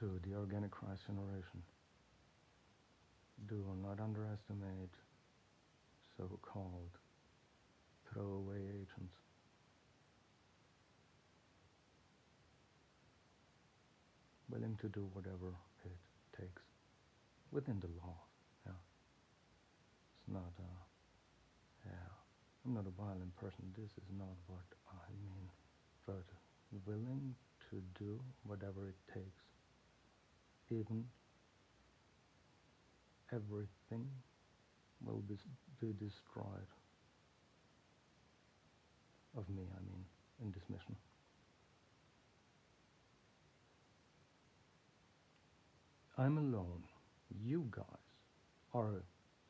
to the organic rice generation. Do not underestimate so-called throwaway agents. Willing to do whatever it takes within the law. Yeah, it's not. Yeah, I'm not a violent person. This is not what I mean. But willing to do whatever it takes, even everything will be destroyed of me. I mean, in this mission. I'm alone. You guys are,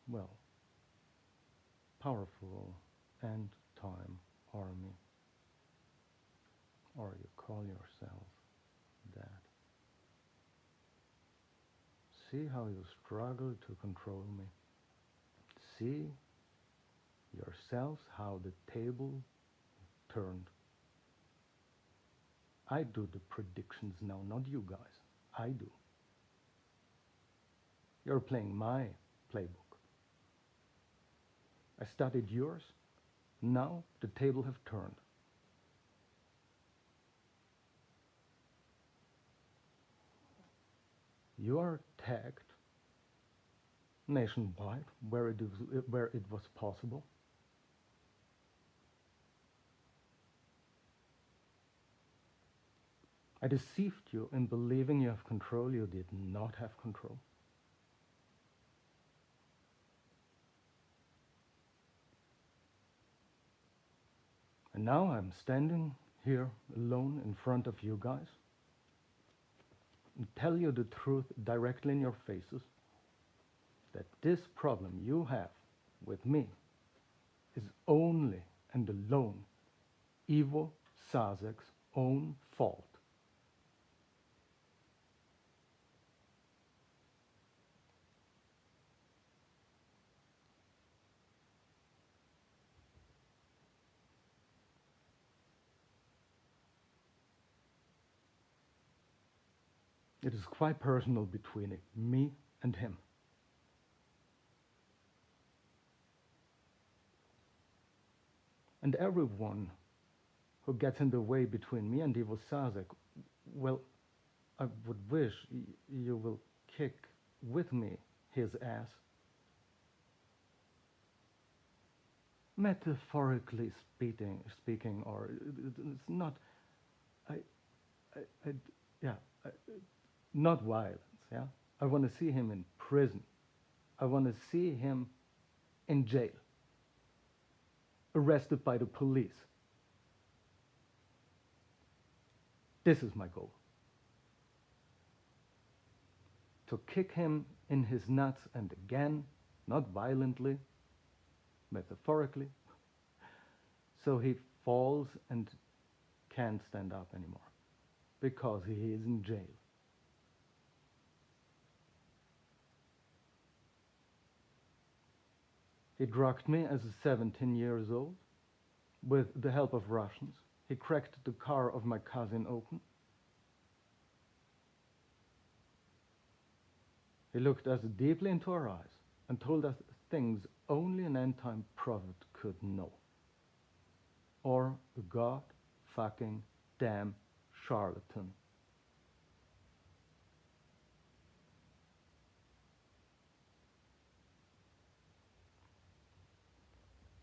well, powerful and time army, or you call yourself that. See how you struggle to control me. See yourselves how the table turned. I do the predictions now, not you guys. I do. You're playing my playbook. I studied yours. Now the table have turned. You are tagged nationwide where it was possible. I deceived you in believing you have control. You did not have control. And now I'm standing here alone in front of you guys and tell you the truth directly in your faces, that this problem you have with me is only and alone Ivo Sazek's own fault. It is quite personal between me and him. And everyone who gets in the way between me and Ivo Sazek, well, I would wish you will kick with me his ass. Metaphorically speaking, or it's not, I, I yeah, not violence, yeah? I want to see him in prison. I want to see him in jail, arrested by the police. This is my goal. To kick him in his nuts, and again, not violently, metaphorically, so he falls and can't stand up anymore because he is in jail. He drugged me as a 17 years old with the help of Russians. He cracked the car of my cousin open. He looked us deeply into our eyes and told us things only an end-time prophet could know. Or a god fucking damn charlatan.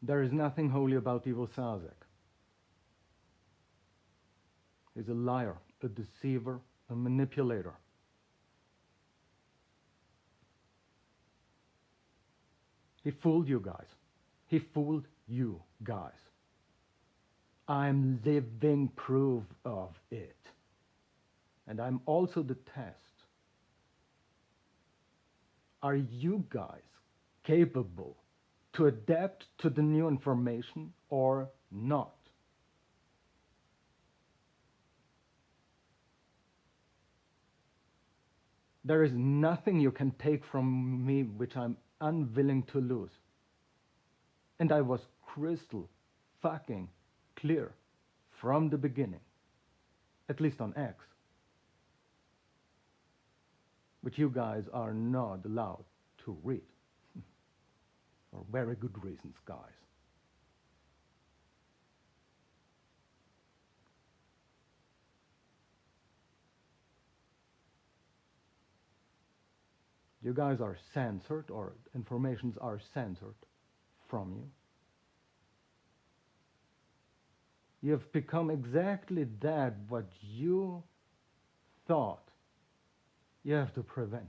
There is nothing holy about Ivo Sazek. He's a liar, a deceiver, a manipulator. He fooled you guys. He fooled you guys. I'm living proof of it. And I'm also the test. Are you guys capable to adapt to the new information or not? There is nothing you can take from me which I'm unwilling to lose. And I was crystal fucking clear from the beginning, at least on X. which you guys are not allowed to read. For very good reasons, guys. You guys are censored, or informations are censored from you. You have become exactly that what you thought you have to prevent.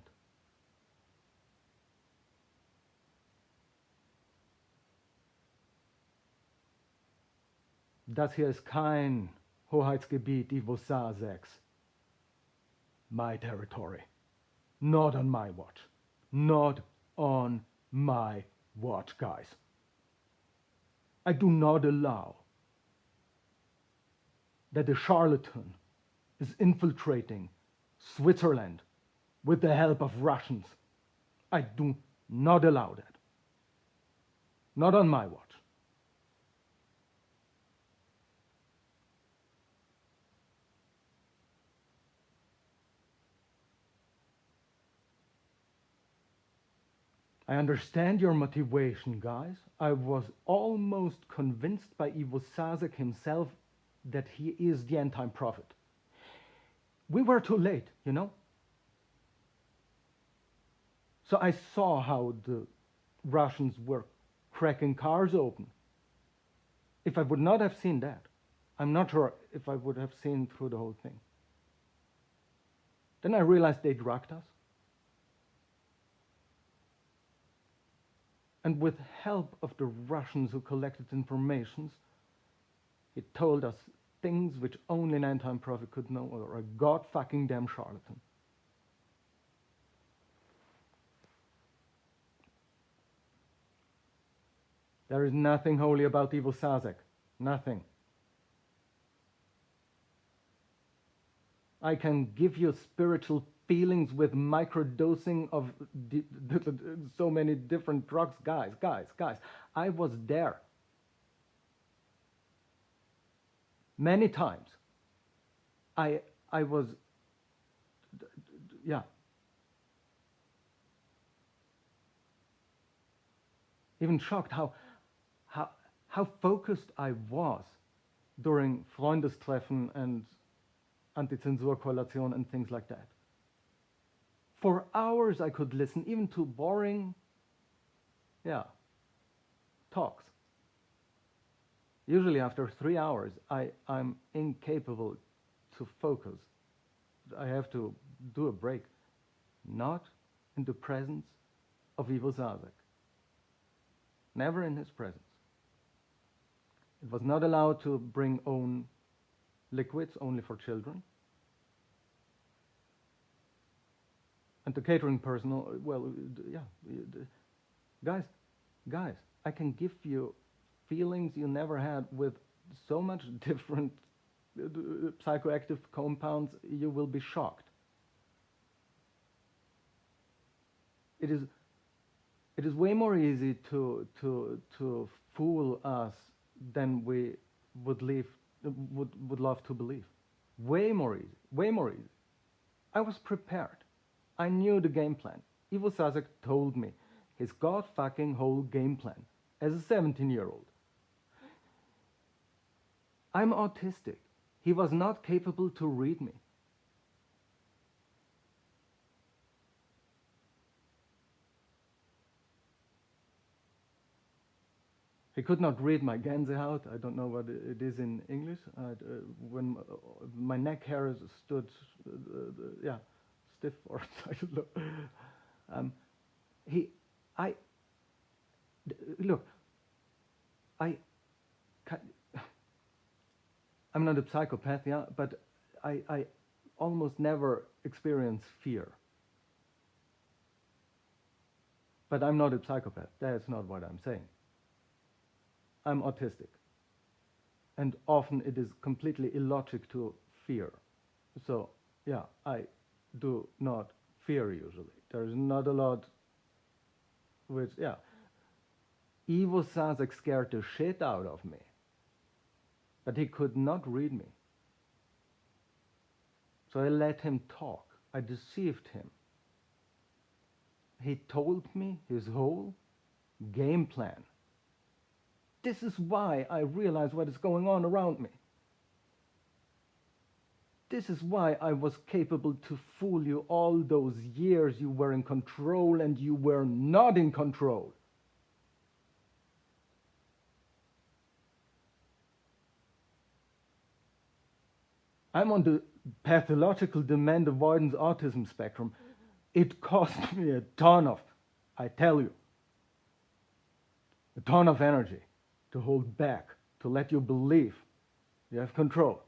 Das hier ist kein Hoheitsgebiet Ivo Saseks. My territory. Not on my watch. Not on my watch, guys. I do not allow that a charlatan is infiltrating Switzerland with the help of Russians. I do not allow that. Not on my watch. I understand your motivation, guys. I was almost convinced by Ivo Sasek himself that he is the end-time prophet. We were too late, you know? So I saw how the Russians were cracking cars open. If I would not have seen that, I'm not sure if I would have seen through the whole thing. Then I realized they drugged us. And with help of the Russians who collected informations, he told us things which only an end-time prophet could know, or a god-fucking damn charlatan. There is nothing holy about Ivo Sasek. Nothing. I can give you spiritual feelings with microdosing of so many different drugs. Guys. I was there. Many times. I was, yeah. Even shocked how focused I was during Freundestreffen and Antizensurkoalition and things like that. For hours I could listen even to boring, talks. Usually after 3 hours I'm incapable to focus. I have to do a break. Not in the presence of Ivo Sasek. Never in his presence. It was not allowed to bring own liquids, only for children. And the catering personnel, well, yeah, guys, I can give you feelings you never had with so much different psychoactive compounds, you will be shocked. It is way more easy to fool us than we would love to believe. Way more easy. I was prepared. I knew the game plan. Ivo Sasek told me his god-fucking whole game plan as a 17-year-old. I'm autistic. He was not capable to read me. He could not read my Gänsehaut. I don't know what it is in English. When my neck hairs stood, stiff, or I don't know. I'm not a psychopath, yeah, but I almost never experience fear. But I'm not a psychopath. That's not what I'm saying. I'm autistic. And often it is completely illogic to fear. So, yeah, I do not fear usually. There's not a lot which, yeah. Ivo Sasek scared the shit out of me. But he could not read me. So I let him talk. I deceived him. he told me his whole game plan. This is why I realize what is going on around me. This is why I was capable to fool you all those years you were in control and you were not in control. I'm on the pathological demand avoidance autism spectrum. It cost me a ton of, I tell you, a ton of energy to hold back, to let you believe you have control.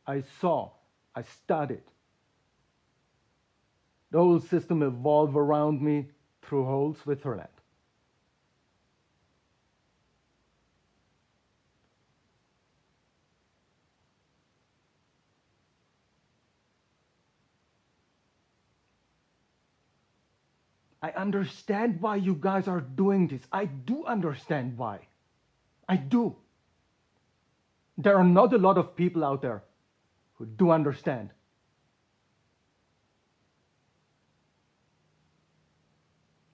I saw, I studied the whole system evolve around me through whole Switzerland. I understand why you guys are doing this. I do understand why. I do. There are not a lot of people out there who do understand.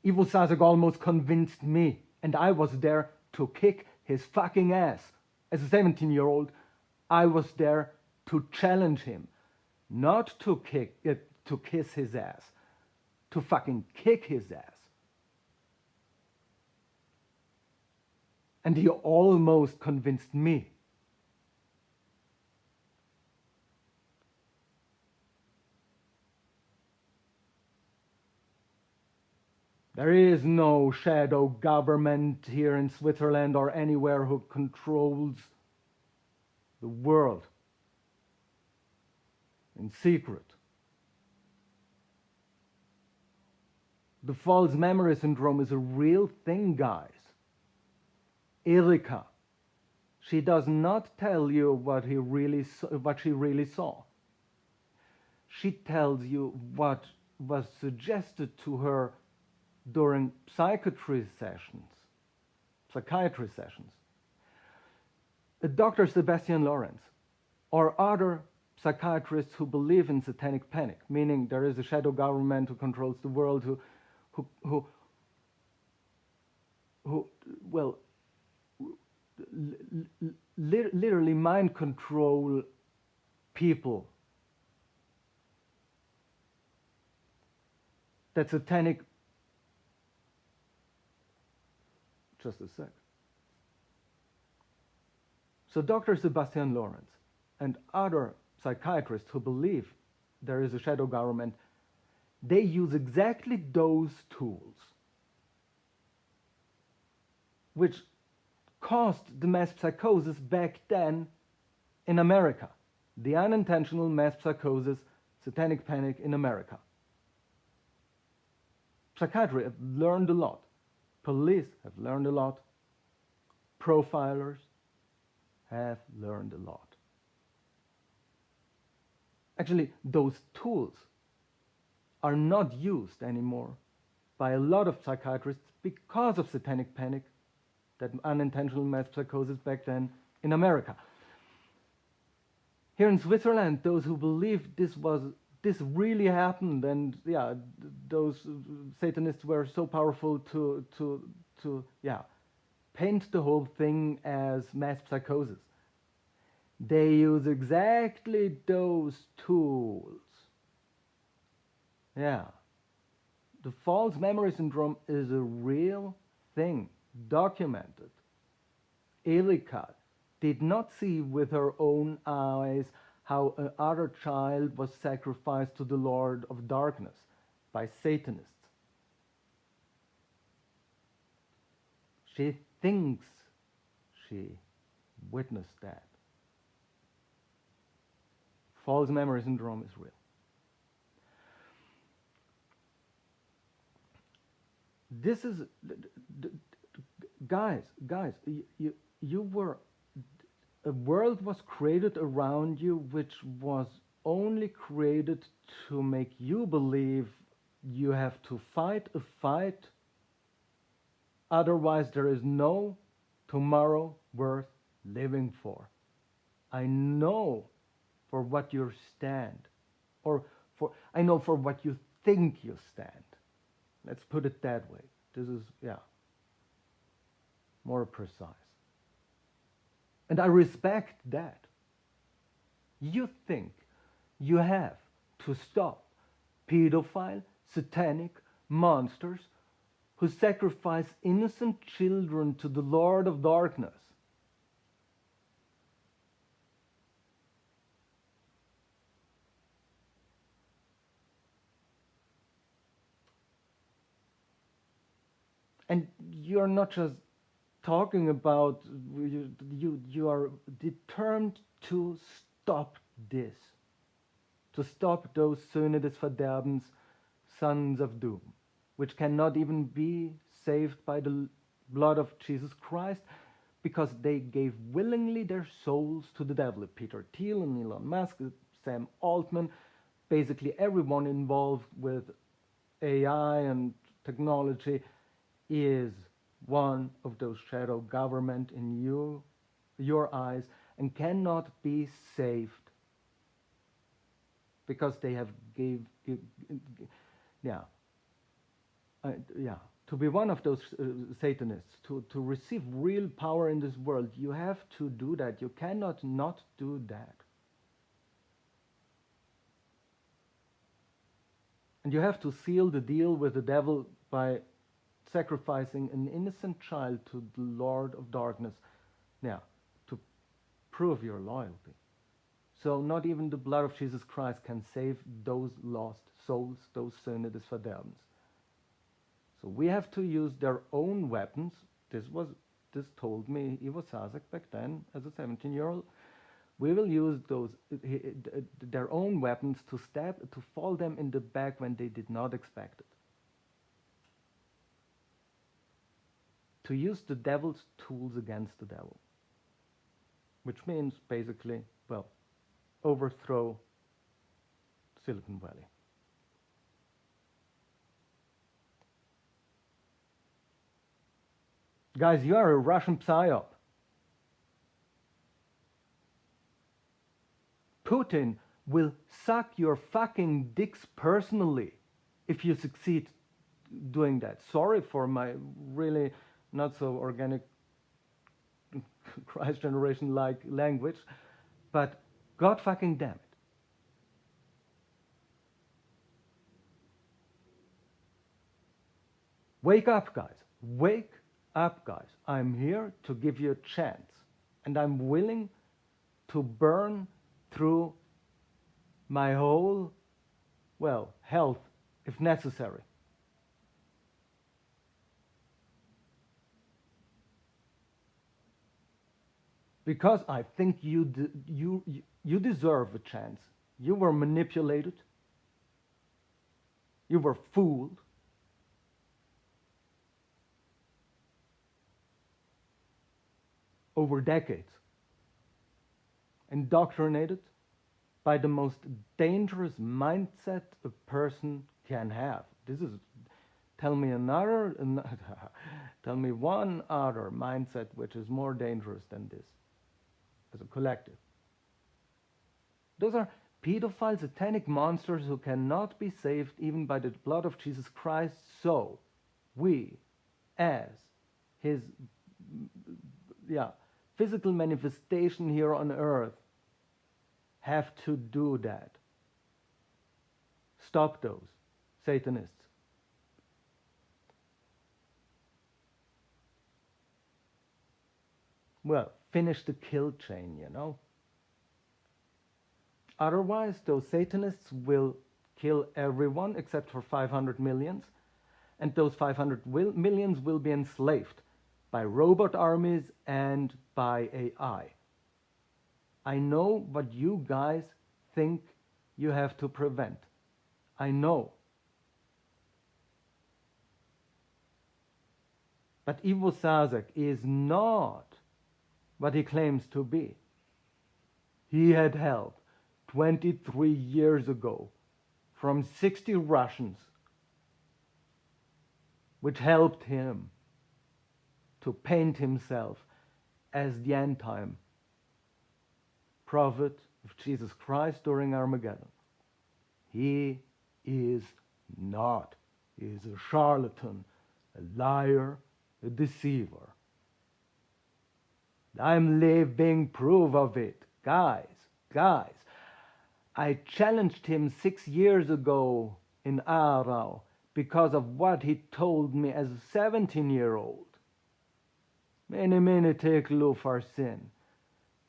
Ivo Sasek almost convinced me, and I was there to kick his fucking ass. As a 17-year-old, I was there to challenge him, not to kiss his ass, to fucking kick his ass. And he almost convinced me. There is no shadow government here in Switzerland or anywhere who controls the world in secret. The false memory syndrome is a real thing, guys. Erika, she does not tell you what she really saw. She tells you what was suggested to her during psychiatry sessions. Dr. Sebastian Lorenz or other psychiatrists who believe in satanic panic, meaning there is a shadow government who controls the world, who well, literally mind control people. That satanic. Just a sec. So Dr. Sebastian Lorenz and other psychiatrists who believe there is a shadow government, they use exactly those tools which caused the mass psychosis back then in America. The unintentional mass psychosis, satanic panic in America. Psychiatry have learned a lot. Police have learned a lot. Profilers have learned a lot. Actually, those tools are not used anymore by a lot of psychiatrists because of satanic panic, that unintentional mass psychosis back then in America. Here in Switzerland, those who believe this really happened, and yeah, those Satanists were so powerful to paint the whole thing as mass psychosis. They use exactly those tools. Yeah. The false memory syndrome is a real thing, documented. Erika did not see with her own eyes how another child was sacrificed to the Lord of Darkness by Satanists. She thinks she witnessed that. False memory syndrome is real. This is, guys, you were, a world was created around you which was only created to make you believe you have to fight a fight, otherwise there is no tomorrow worth living for. I know for what you stand, or I know for what you think you stand. Let's put it that way. This is, yeah, more precise. And I respect that. You think you have to stop pedophile, satanic monsters who sacrifice innocent children to the Lord of Darkness. And you're not just talking about, you are determined to stop this, to stop those Söhne des Verderbens, sons of doom, which cannot even be saved by the blood of Jesus Christ, because they gave willingly their souls to the devil. Peter Thiel and Elon Musk, Sam Altman, basically everyone involved with AI and technology is one of those shadow government in your eyes, and cannot be saved because they have to be one of those Satanists, to receive real power in this world, you have to do that. You cannot not do that. And you have to seal the deal with the devil by sacrificing an innocent child to the Lord of Darkness, to prove your loyalty. So not even the blood of Jesus Christ can save those lost souls, those Söhne des Verderbens. So we have to use their own weapons. This told me Ivo Sazak back then as a 17-year-old. We will use their own weapons to fall them in the back when they did not expect it. To use the devil's tools against the devil, which means basically, well, overthrow Silicon Valley. Guys, you are a Russian psyop. Putin will suck your fucking dicks personally if you succeed doing that. Sorry for my really not so organic Christ generation-like language, but God fucking damn it. Wake up, guys. Wake up, guys. I'm here to give you a chance, and I'm willing to burn through my whole, well, health if necessary. Because I think you deserve a chance. You were manipulated. You were fooled. Over decades. Indoctrinated by the most dangerous mindset a person can have. This is, tell me one other mindset which is more dangerous than this as a collective. Those are pedophile, satanic monsters who cannot be saved even by the blood of Jesus Christ. So we, as his physical manifestation here on earth, have to do that. Stop those Satanists. Well, finish the kill chain, you know. Otherwise, those Satanists will kill everyone except for 500 millions, and those 500 millions will be enslaved by robot armies and by AI. I know what you guys think you have to prevent. I know. But Ivo Sazak is not what he claims to be. He had help 23 years ago from 60 Russians, which helped him to paint himself as the end-time prophet of Jesus Christ during Armageddon. He is not. He is a charlatan, a liar, a deceiver. I'm living proof of it. Guys, I challenged him 6 years ago in Aarau because of what he told me as a 17-year-old. Mene Tekel, Farsin.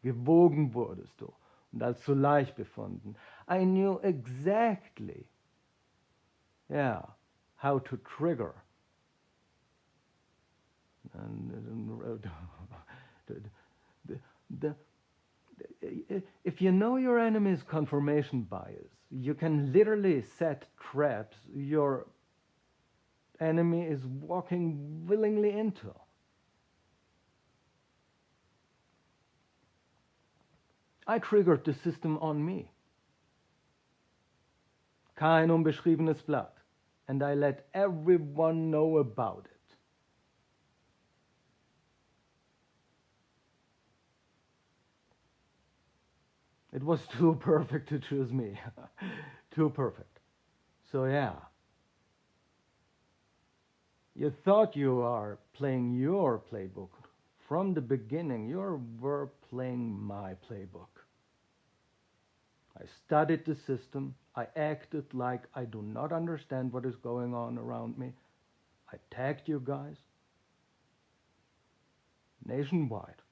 Gewogen wurdest du und als zu leicht befunden. I knew exactly, how to trigger. If you know your enemy's confirmation bias, you can literally set traps your enemy is walking willingly into. I triggered the system on me. Kein unbeschriebenes Blatt. And I let everyone know about it. It was too perfect to choose me. Too perfect. So you thought you are playing your playbook. From the beginning, you were playing my playbook. I studied the system. I acted like I do not understand what is going on around me. I tagged you guys nationwide.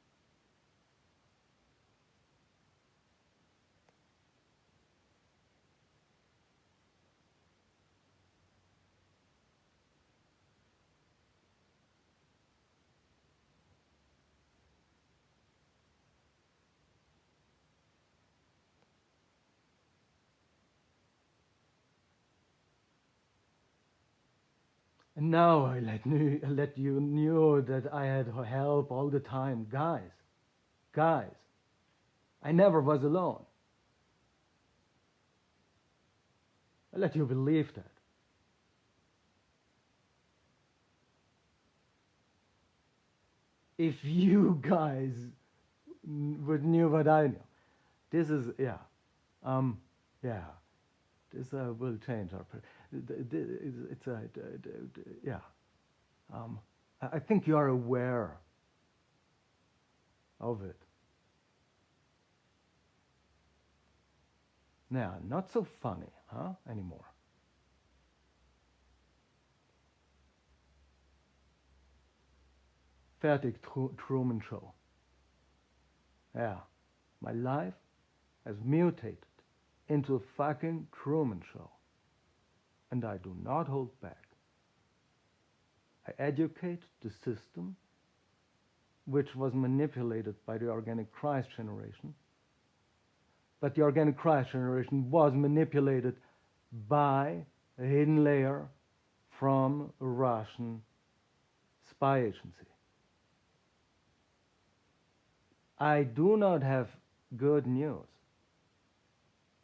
And now I let you know that I had help all the time. Guys, I never was alone. I let you believe that. If you guys would knew what I knew, this is, this will change our, it's a, I think you are aware of it. Now, not so funny, anymore. Fertig, Truman Show. Yeah, my life has mutated into a fucking Truman Show. And I do not hold back. I educate the system, which was manipulated by the organic Christ generation. But the organic Christ generation was manipulated by a hidden layer from a Russian spy agency. I do not have good news.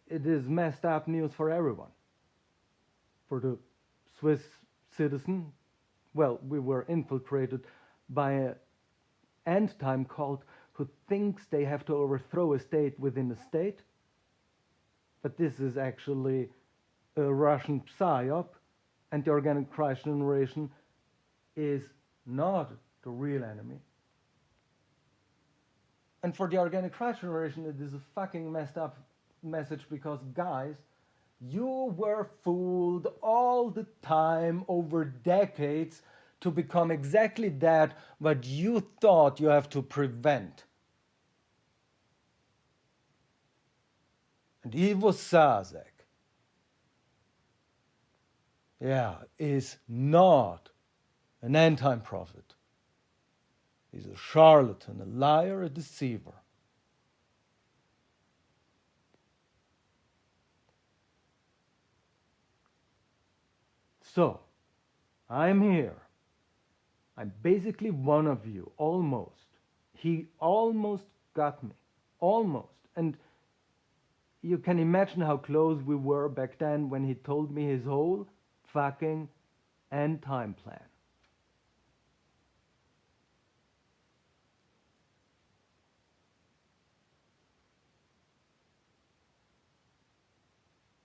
It is messed up news for everyone. For the Swiss citizen, well, we were infiltrated by an end-time cult who thinks they have to overthrow a state within a state. But this is actually a Russian psyop, and the organic Christ generation is not the real enemy. And for the organic Christ generation, it is a fucking messed up message because, guys, you were fooled all the time over decades to become exactly that what you thought you have to prevent. And Ivo Sazek, is not an end-time prophet. He's a charlatan, a liar, a deceiver. So, I'm here. I'm basically one of you, almost. He almost got me. Almost. And you can imagine how close we were back then when he told me his whole fucking end-time plan.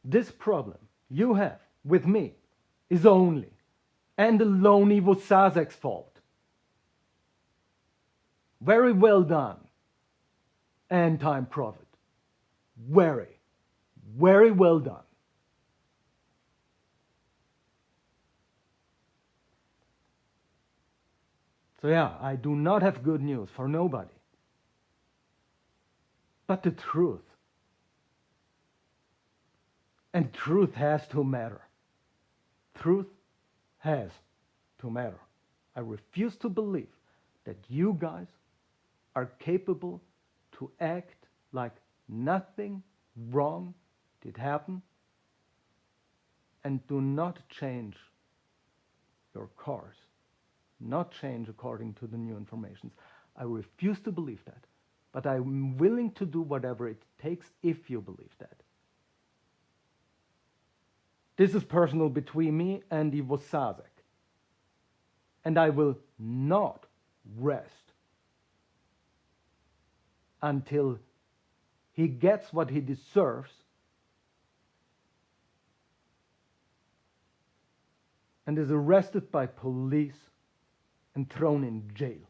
This problem you have with me is only And alone it was Sazek's fault. Very well done, End-Time Prophet. Very, very well done. So yeah, I do not have good news for nobody. But the truth. And truth has to matter. Truth has to matter. I refuse to believe that you guys are capable to act like nothing wrong did happen and do not change your course, not change according to the new information. I refuse to believe that, but I'm willing to do whatever it takes if you believe that. This is personal between me and Ivo Sazek. And I will not rest until he gets what he deserves and is arrested by police and thrown in jail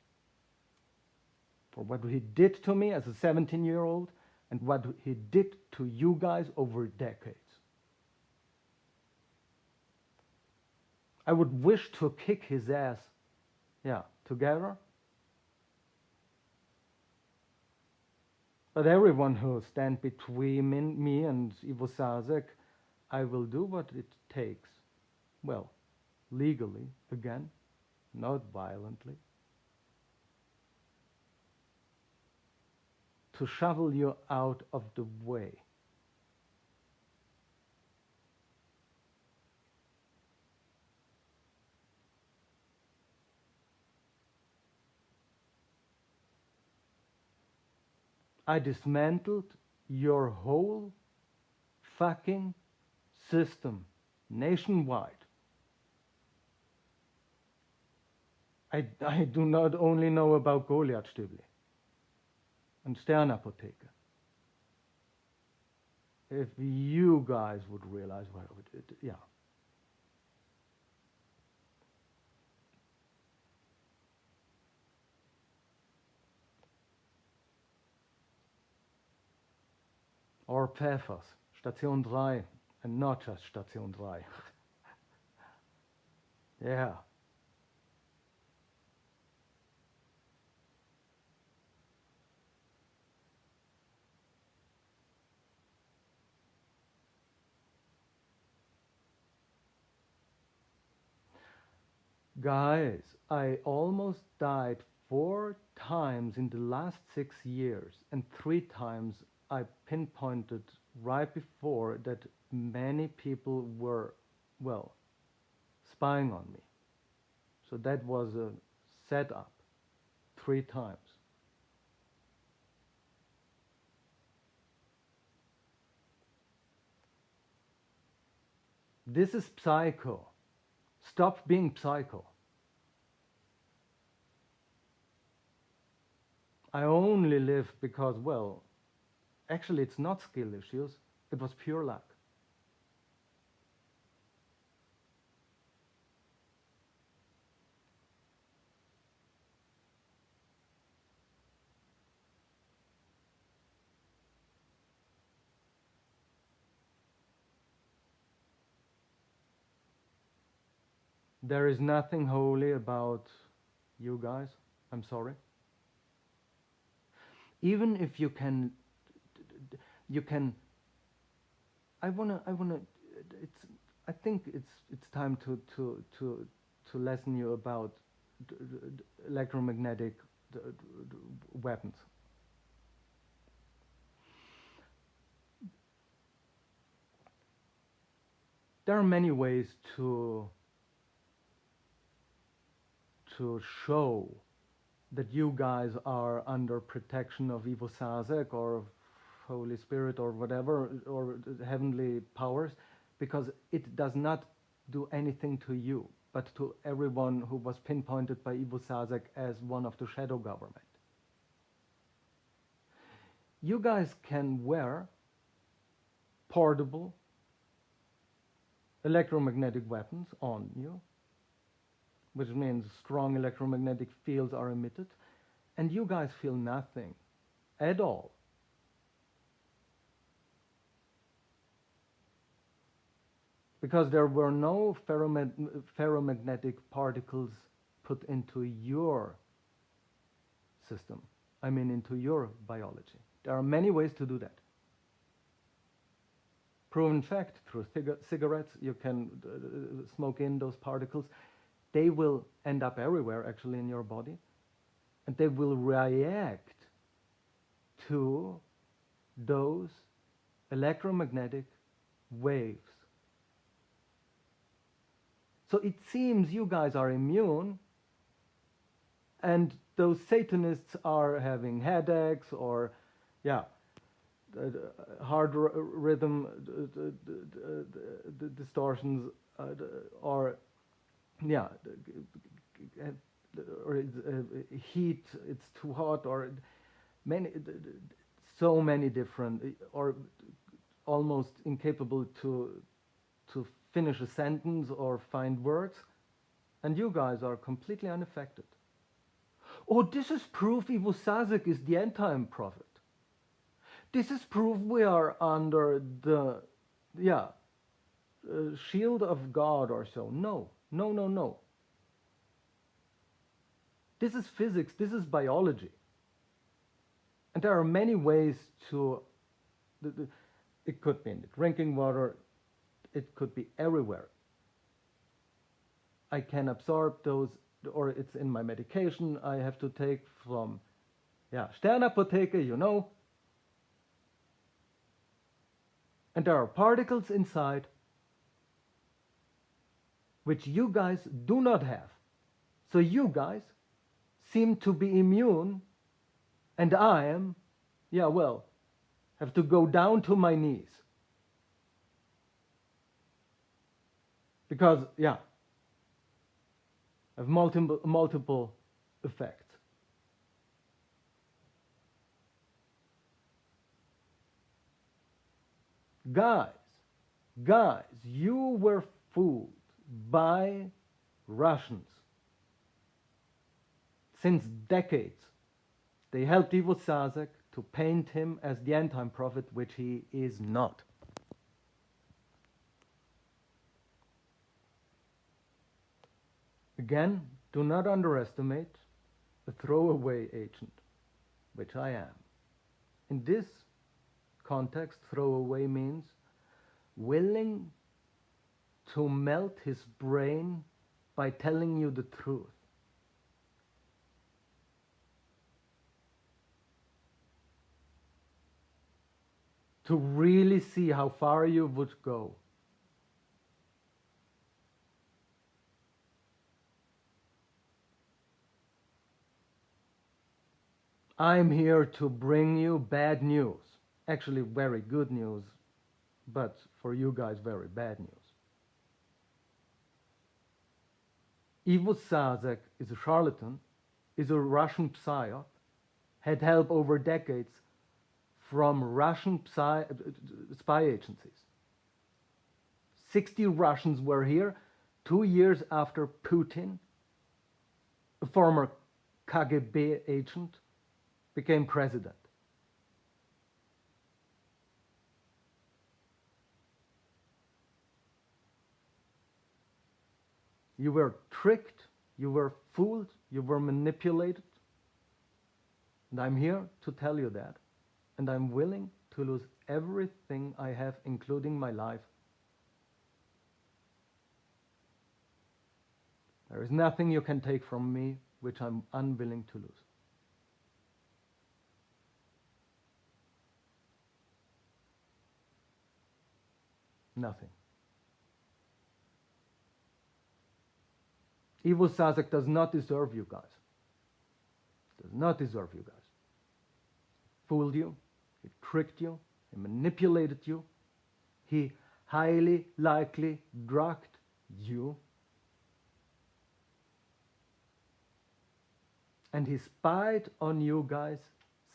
for what he did to me as a 17-year-old and what he did to you guys over decades. I would wish to kick his ass, together. But everyone who stands between me and Ivo Sazek, I will do what it takes. Well, legally, again, not violently. To shovel you out of the way. I dismantled your whole fucking system nationwide. I do not only know about Goliath-Stübli and Sternapotheke. If you guys would realize, well, yeah. Or Pfeffers, Station 3, and not just Station 3. Yeah. Guys, I almost died 4 times in the last 6 years, and 3 times I pinpointed right before that many people were, well, spying on me. So that was a setup 3 times. This is psycho. Stop being psycho. I only live because, well, actually it's not skill issues, it was pure luck. There is nothing holy about you guys. I'm sorry. Even if you can, I wanna, I think it's time to lesson you about electromagnetic weapons. There are many ways to show that you guys are under protection of Ivo Sazek or Holy Spirit or whatever, or heavenly powers, because it does not do anything to you, but to everyone who was pinpointed by Ivo Sazek as one of the shadow government. You guys can wear portable electromagnetic weapons on you which means strong electromagnetic fields are emitted, and you guys feel nothing at all. Because there were no ferromagnetic particles put into your system. I mean, into your biology. There are many ways to do that. Proven fact, through cigarettes, you can smoke in those particles. They will end up everywhere, actually, in your body. And they will react to those electromagnetic waves. So it seems you guys are immune, and those Satanists are having headaches or, heart rhythm distortions, or heat, it's too hot, or so many different, or almost incapable to finish a sentence or find words, and you guys are completely unaffected. Oh, this is proof Ivo Sazek is the end-time prophet. This is proof we are under the shield of God or so. No, no, no, no. This is physics, this is biology. And there are many ways to, it could be in the drinking water, it could be everywhere. I can absorb those, or it's in my medication I have to take from, Sternapotheke, you know. And there are particles inside which you guys do not have. So you guys seem to be immune, and I am, have to go down to my knees. Because, have multiple effects. Guys, you were fooled by Russians. Since decades, they helped Ivo Sazek to paint him as the end-time prophet, which he is not. Again, do not underestimate a throwaway agent, which I am. In this context, throwaway means willing to melt his brain by telling you the truth. To really see how far you would go. I'm here to bring you bad news. Actually, very good news, but for you guys, very bad news. Ivo Sazek is a charlatan, is a Russian psyop, had help over decades from Russian spy agencies. 60 Russians were here 2 years after Putin, a former KGB agent, became president. You were tricked, you were fooled, you were manipulated. And I'm here to tell you that. And I'm willing to lose everything I have, including my life. There is nothing you can take from me which I'm unwilling to lose. Nothing. Ivo Sazek does not deserve you guys. Does not deserve you guys. Fooled you, he tricked you, he manipulated you, he highly likely drugged you, and he spied on you guys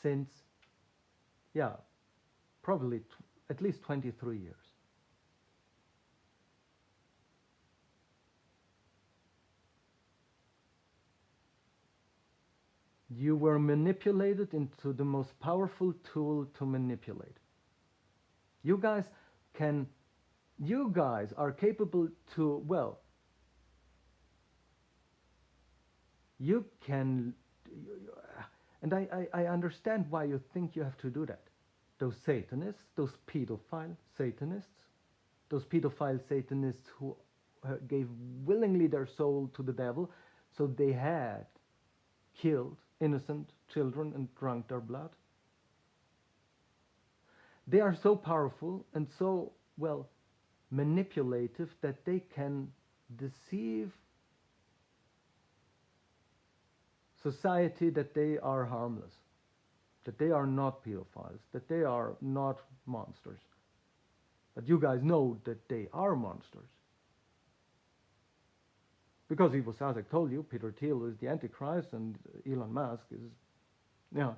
since, probably at least 23 years. You were manipulated into the most powerful tool to manipulate. You guys can, you guys are capable to, well, you can, and I understand why you think you have to do that. Those Satanists, those pedophile Satanists who gave willingly their soul to the devil, so they had killed innocent children and drunk their blood. They are so powerful and so, well, manipulative that they can deceive society that they are harmless, that they are not pedophiles, that they are not monsters. But you guys know that they are monsters. Because Ivo Sasek told you, Peter Thiel is the Antichrist and Elon Musk is, the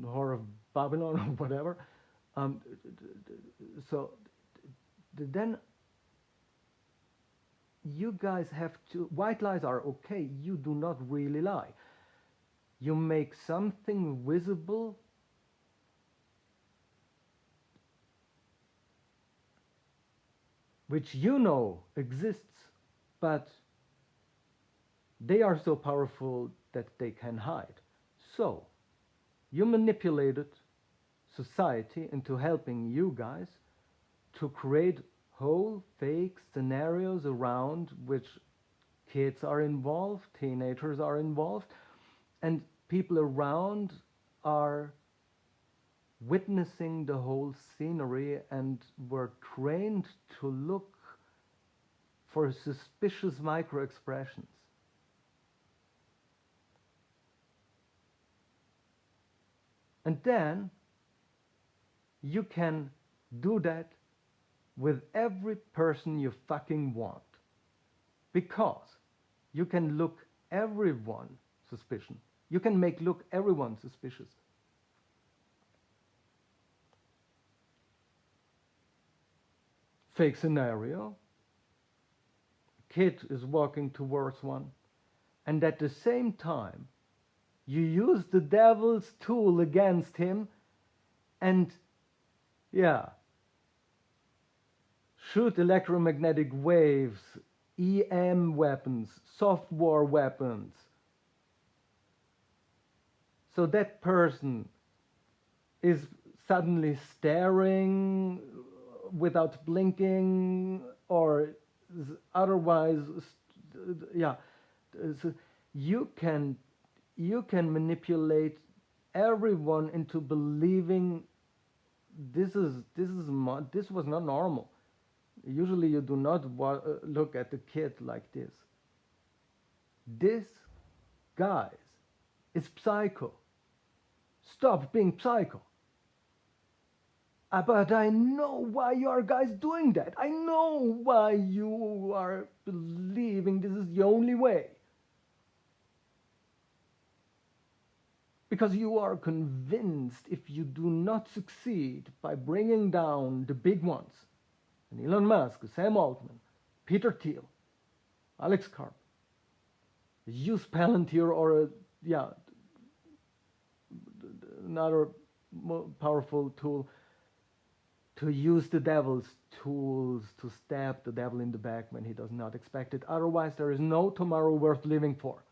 whore of Babylon or whatever. So then you guys have to, white lies are okay, you do not really lie. You make something visible which you know exists, but they are so powerful that they can hide. So you manipulated society into helping you guys to create whole fake scenarios around which kids are involved, teenagers are involved, and people around are witnessing the whole scenery and were trained to look for suspicious micro expressions. And then you can do that with every person you fucking want, because you can look everyone suspicious. You can make look everyone suspicious. Fake scenario. Kid is walking towards one, and at the same time you use the devil's tool against him and shoot electromagnetic waves, EM weapons, software weapons. So that person is suddenly staring without blinking or otherwise, so you can manipulate everyone into believing this was not normal. Usually you do not look at the kid like this. This, guys, is psycho. Stop being psycho. But I know why you are guys doing that. I know why you are believing this is the only way. Because you are convinced if you do not succeed by bringing down the big ones, and Elon Musk, Sam Altman, Peter Thiel, Alex Karp, use Palantir or another more powerful tool, to use the devil's tools to stab the devil in the back when he does not expect it. Otherwise, there is no tomorrow worth living for.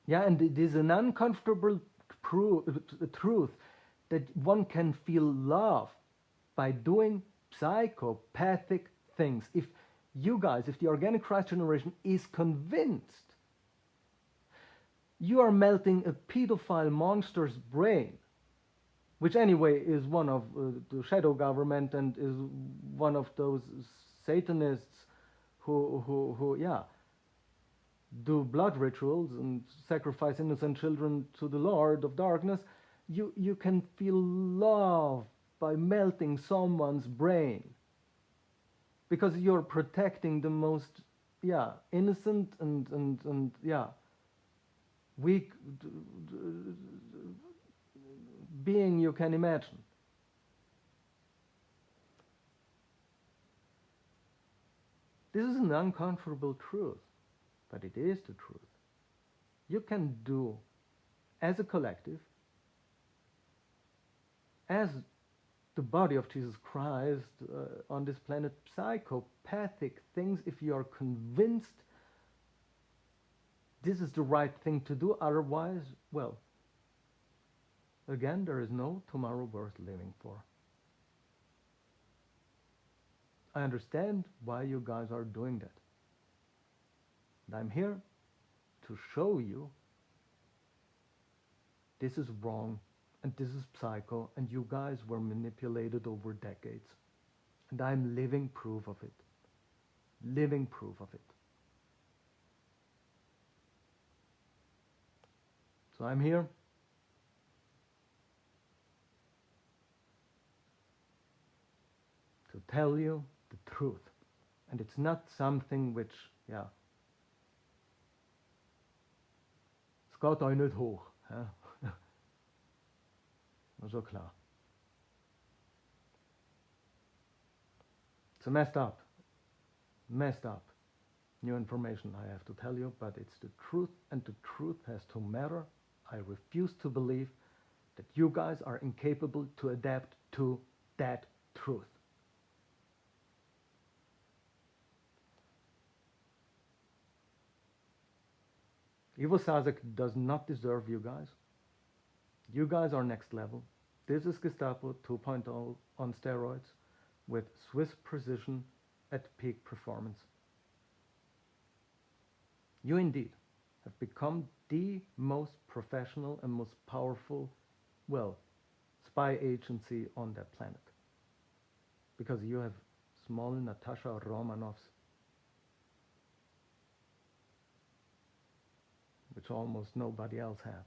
Yeah, and it is an uncomfortable truth that one can feel love by doing psychopathic things. If you guys, if the Organic Christ generation is convinced you are melting a pedophile monster's brain, which anyway is one of the shadow government and is one of those Satanists who do blood rituals and sacrifice innocent children to the Lord of Darkness, you can feel love by melting someone's brain, because you're protecting the most innocent and weak being you can imagine. This is an uncomfortable truth, but it is the truth. You can do, as a collective, as the body of Jesus Christ on this planet, psychopathic things if you are convinced this is the right thing to do. Otherwise, well, again, there is no tomorrow worth living for. I understand why you guys are doing that. And I'm here to show you this is wrong and this is psycho and you guys were manipulated over decades. And I'm living proof of it. Living proof of it. So I'm here to tell you the truth. And it's not something which, ja, es geht euch nicht hoch. Ja? So klar. It's messed up. Messed up. New information I have to tell you, but it's the truth, and the truth has to matter. I refuse to believe that you guys are incapable to adapt to that truth. Ivo Sasek does not deserve you guys. You guys are next level. This is Gestapo 2.0 on steroids with Swiss precision at peak performance. You indeed have become the most professional and most powerful, well, spy agency on that planet. Because you have small Natasha Romanovs, which almost nobody else has.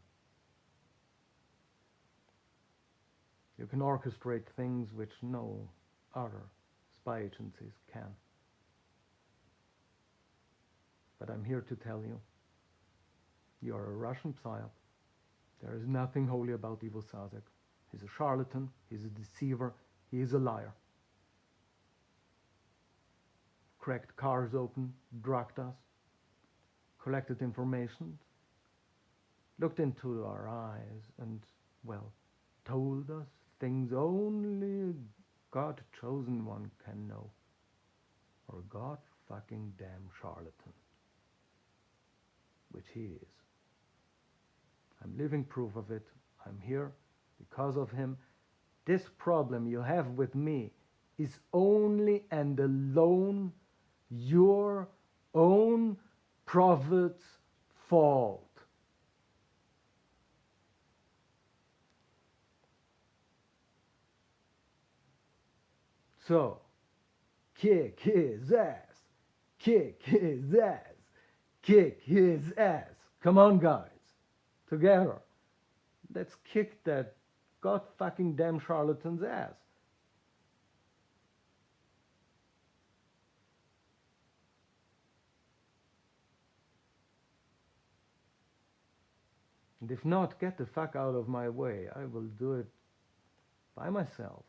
You can orchestrate things which no other spy agencies can. But I'm here to tell you, you're a Russian psyop. There is nothing holy about Ivo Sasek. He's a charlatan, he's a deceiver, he is a liar. Cracked cars open, drugged us, collected information, looked into our eyes and, well, told us things only God-chosen one can know. Or God-fucking-damn charlatan. Which he is. I'm living proof of it. I'm here because of him. This problem you have with me is only and alone your own prophet's fault. So, kick his ass. Kick his ass. Kick his ass. Come on, guys. Together. Let's kick that god-fucking-damn charlatan's ass. And if not, get the fuck out of my way. I will do it by myself.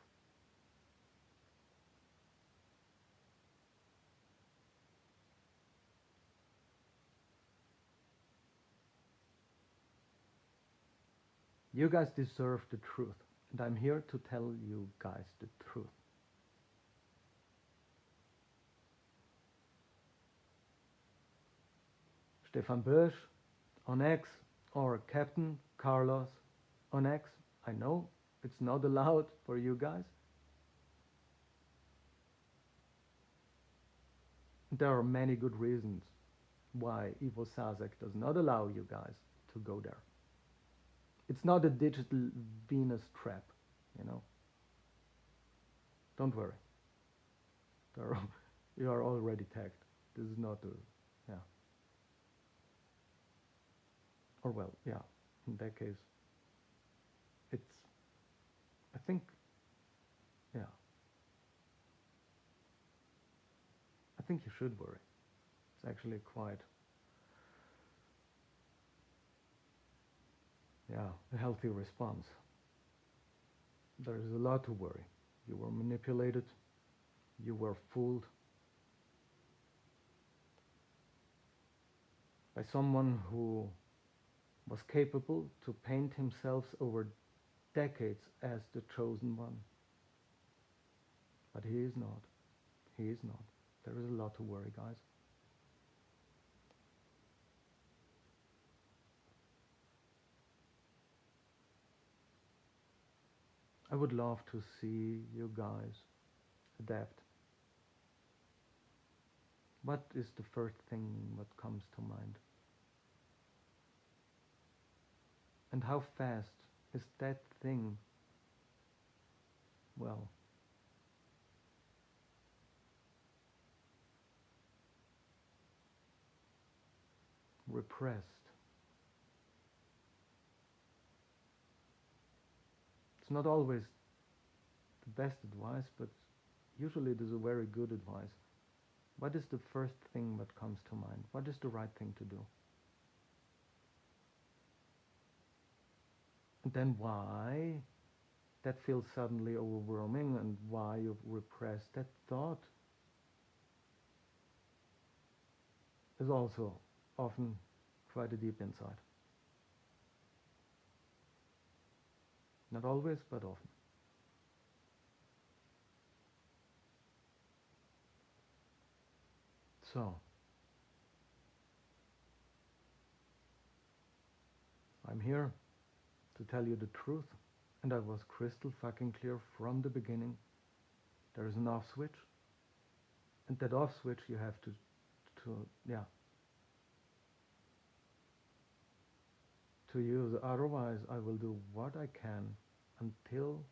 You guys deserve the truth, and I'm here to tell you guys the truth. Stefan Bösch on X, or Captain Carlos on X. I know it's not allowed for you guys. There are many good reasons why Ivo Sasek does not allow you guys to go there. It's not a digital Venus trap, you know. Don't worry. You are already tagged. This is not a, yeah. Or well, yeah, in that case, it's, I think, yeah. I think you should worry. It's actually quite, yeah, a healthy response. There is a lot to worry. You were manipulated, you were fooled by someone who was capable to paint himself over decades as the chosen one. But he is not. He is not. There is a lot to worry, guys. I would love to see you guys adapt. What is the first thing that comes to mind? And how fast is that thing, well, repressed? It's not always the best advice, but usually it is a very good advice. What is the first thing that comes to mind? What is the right thing to do? And then why that feels suddenly overwhelming and why you've repressed that thought is also often quite a deep insight. Not always, but often. So, I'm here to tell you the truth, and I was crystal fucking clear from the beginning. There is an off switch, and that off switch you have yeah, to use. Otherwise, I will do what I can until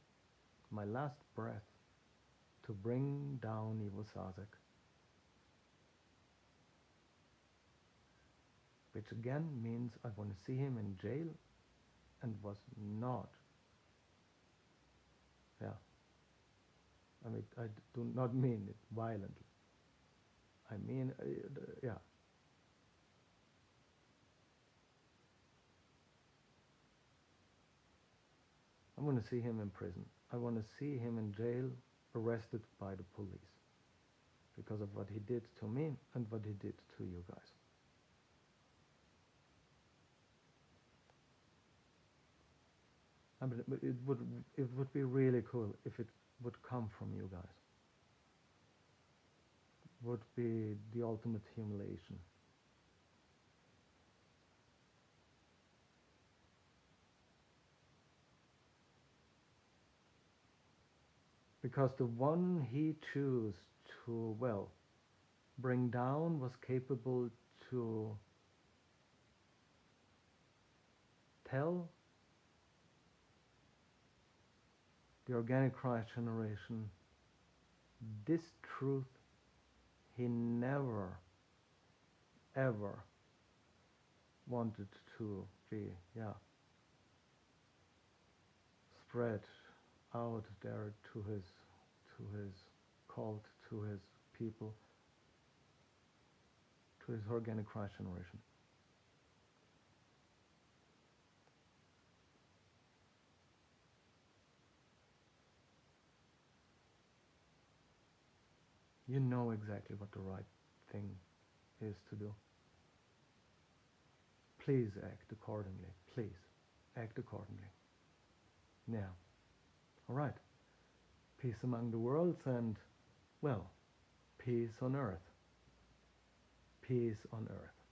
my last breath to bring down Ivo Sazek, which again means I want to see him in jail and was not, yeah, I mean, I do not mean it violently. I mean, yeah, I want to see him in prison. I want to see him in jail, arrested by the police because of what he did to me and what he did to you guys. I mean, it would be really cool if it would come from you guys. Would be the ultimate humiliation. Because the one he chose to, well, bring down was capable to tell the organic Christ generation this truth he never, ever wanted to be, yeah, spread out there to his cult, to his people, to his organic Christ generation. You know exactly what the right thing is to do. Please act accordingly. Please act accordingly. Yeah. All right. Peace among the worlds and, well, peace on earth. Peace on earth.